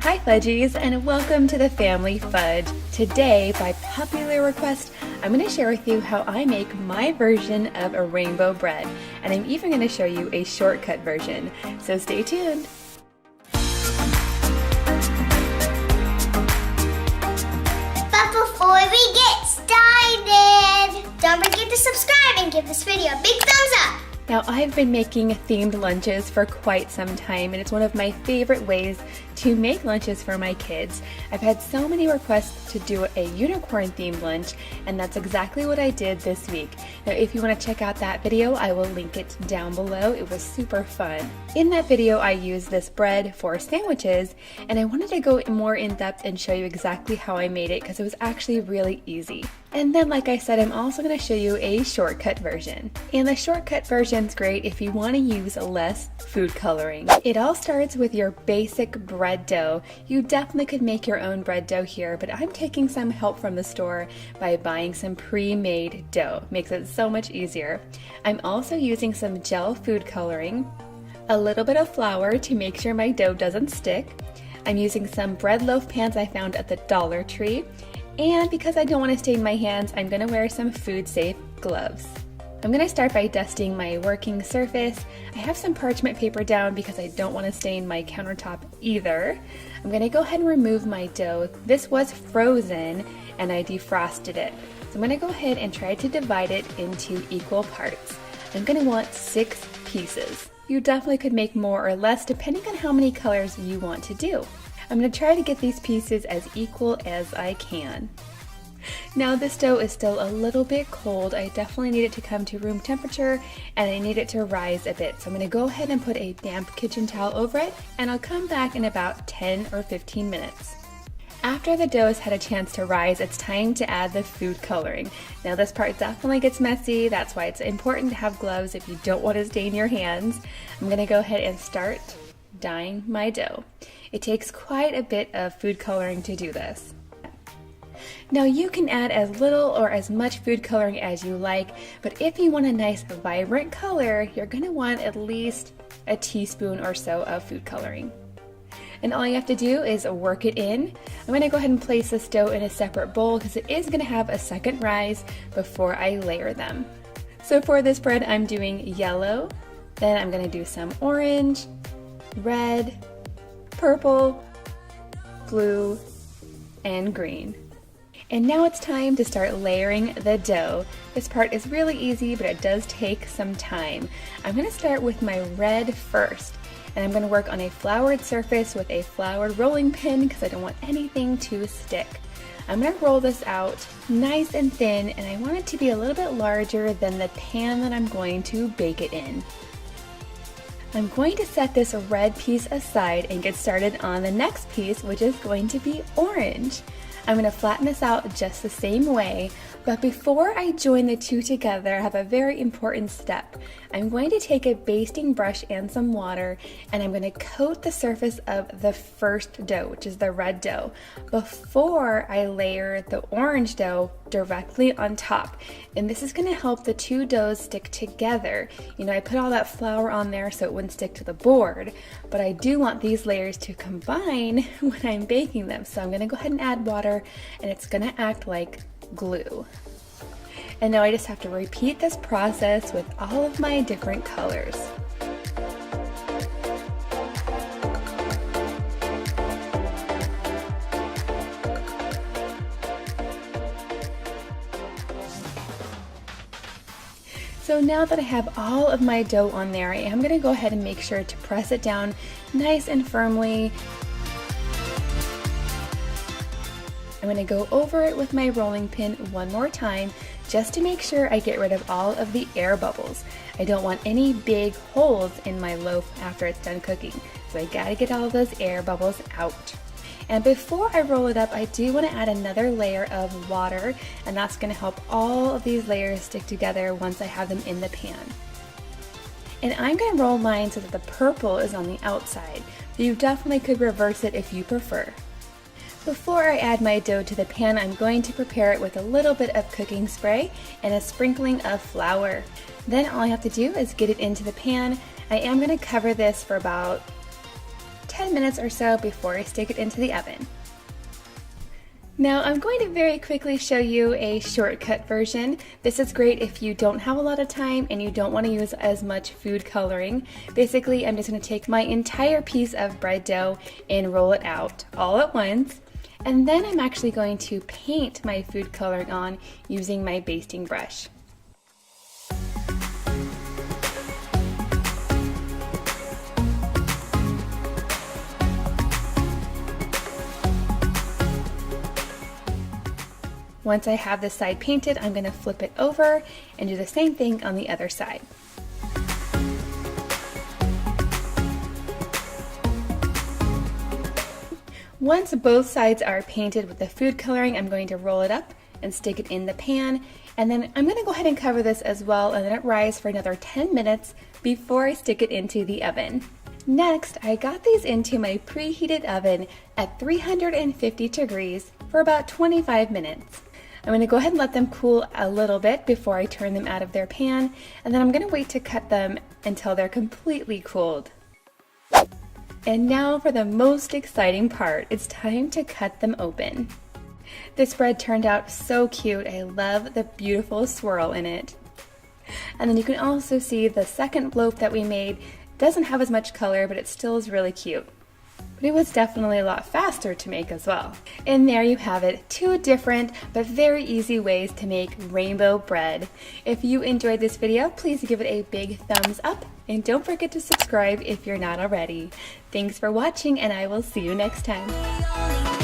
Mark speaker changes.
Speaker 1: Hi Fudgies, and welcome to the Family Fudge. Today, by popular request, I'm going to share with you how I make my version of a rainbow bread, and I'm even going to show you a shortcut version, so stay tuned.
Speaker 2: But before we get started, don't forget to subscribe and give this video a big thumbs up.
Speaker 1: Now, I've been making themed lunches for quite some time, and it's one of my favorite ways to make lunches for my kids. I've had so many requests to do a unicorn themed lunch, and that's exactly what I did this week. Now, if you want to check out that video, I will link it down below. It was super fun. In that video, I used this bread for sandwiches, and I wanted to go more in depth and show you exactly how I made it because it was actually really easy. And then, like I said, I'm also going to show you a shortcut version. And the shortcut version's great if you want to use less food coloring. It all starts with your basic bread dough. You definitely could make your own bread dough here, but I'm taking some help from the store by buying some pre-made dough. Makes it so much easier. I'm also using some gel food coloring, a little bit of flour to make sure my dough doesn't stick. I'm using some bread loaf pans I found at the Dollar Tree. And because I don't want to stain my hands, I'm going to wear some food safe gloves. I'm going to start by dusting my working surface. I have some parchment paper down because I don't want to stain my countertop either. I'm going to go ahead and remove my dough. This was frozen and I defrosted it. So I'm going to go ahead and try to divide it into equal parts. I'm going to want 6 pieces. You definitely could make more or less depending on how many colors you want to do. I'm going to try to get these pieces as equal as I can. Now this dough is still a little bit cold. I definitely need it to come to room temperature and I need it to rise a bit. So I'm going to go ahead and put a damp kitchen towel over it and I'll come back in about 10 or 15 minutes. After the dough has had a chance to rise, it's time to add the food coloring. Now this part definitely gets messy. That's why it's important to have gloves if you don't want to stain your hands. I'm going to go ahead and start dyeing my dough. It takes quite a bit of food coloring to do this. Now you can add as little or as much food coloring as you like, but if you want a nice vibrant color, you're going to want at least a teaspoon or so of food coloring. And all you have to do is work it in. I'm going to go ahead and place this dough in a separate bowl because it is going to have a second rise before I layer them. So for this bread, I'm doing yellow, then I'm going to do some orange, red, purple, blue, and green. And now it's time to start layering the dough. This part is really easy, but it does take some time. I'm going to start with my red first, and I'm going to work on a floured surface with a floured rolling pin because I don't want anything to stick. I'm going to roll this out nice and thin, and I want it to be a little bit larger than the pan that I'm going to bake it in. I'm going to set this red piece aside and get started on the next piece, which is going to be orange. I'm going to flatten this out just the same way, but before I join the two together, I have a very important step. I'm going to take a basting brush and some water, and I'm going to coat the surface of the first dough, which is the red dough, before I layer the orange dough directly on top. And this is going to help the two doughs stick together. You know, I put all that flour on there so it wouldn't stick to the board, but I do want these layers to combine when I'm baking them. So I'm going to go ahead and add water, and it's going to act like glue. And now I just have to repeat this process with all of my different colors. So now that I have all of my dough on there, I am going to go ahead and make sure to press it down nice and firmly. I'm going to go over it with my rolling pin one more time just to make sure I get rid of all of the air bubbles. I don't want any big holes in my loaf after it's done cooking, so I gotta get all of those air bubbles out. And before I roll it up, I do want to add another layer of water, and that's going to help all of these layers stick together once I have them in the pan. And I'm going to roll mine so that the purple is on the outside, but you definitely could reverse it if you prefer. Before I add my dough to the pan, I'm going to prepare it with a little bit of cooking spray and a sprinkling of flour. Then all I have to do is get it into the pan. I am going to cover this for about 10 minutes or so before I stick it into the oven. Now I'm going to very quickly show you a shortcut version. This is great if you don't have a lot of time and you don't want to use as much food coloring. Basically, I'm just going to take my entire piece of bread dough and roll it out all at once. And then I'm actually going to paint my food coloring on using my basting brush. Once I have this side painted, I'm going to flip it over and do the same thing on the other side. Once both sides are painted with the food coloring, I'm going to roll it up and stick it in the pan, and then I'm going to go ahead and cover this as well and let it rise for another 10 minutes before I stick it into the oven. Next, I got these into my preheated oven at 350 degrees for about 25 minutes. I'm going to go ahead and let them cool a little bit before I turn them out of their pan, and then I'm going to wait to cut them until they're completely cooled. And now for the most exciting part, it's time to cut them open. This bread turned out so cute. I love the beautiful swirl in it. And then you can also see the second loaf that we made doesn't have as much color, but it still is really cute. But it was definitely a lot faster to make as well. And there you have it, 2 different but very easy ways to make rainbow bread. If you enjoyed this video, please give it a big thumbs up and don't forget to subscribe if you're not already. Thanks for watching and I will see you next time.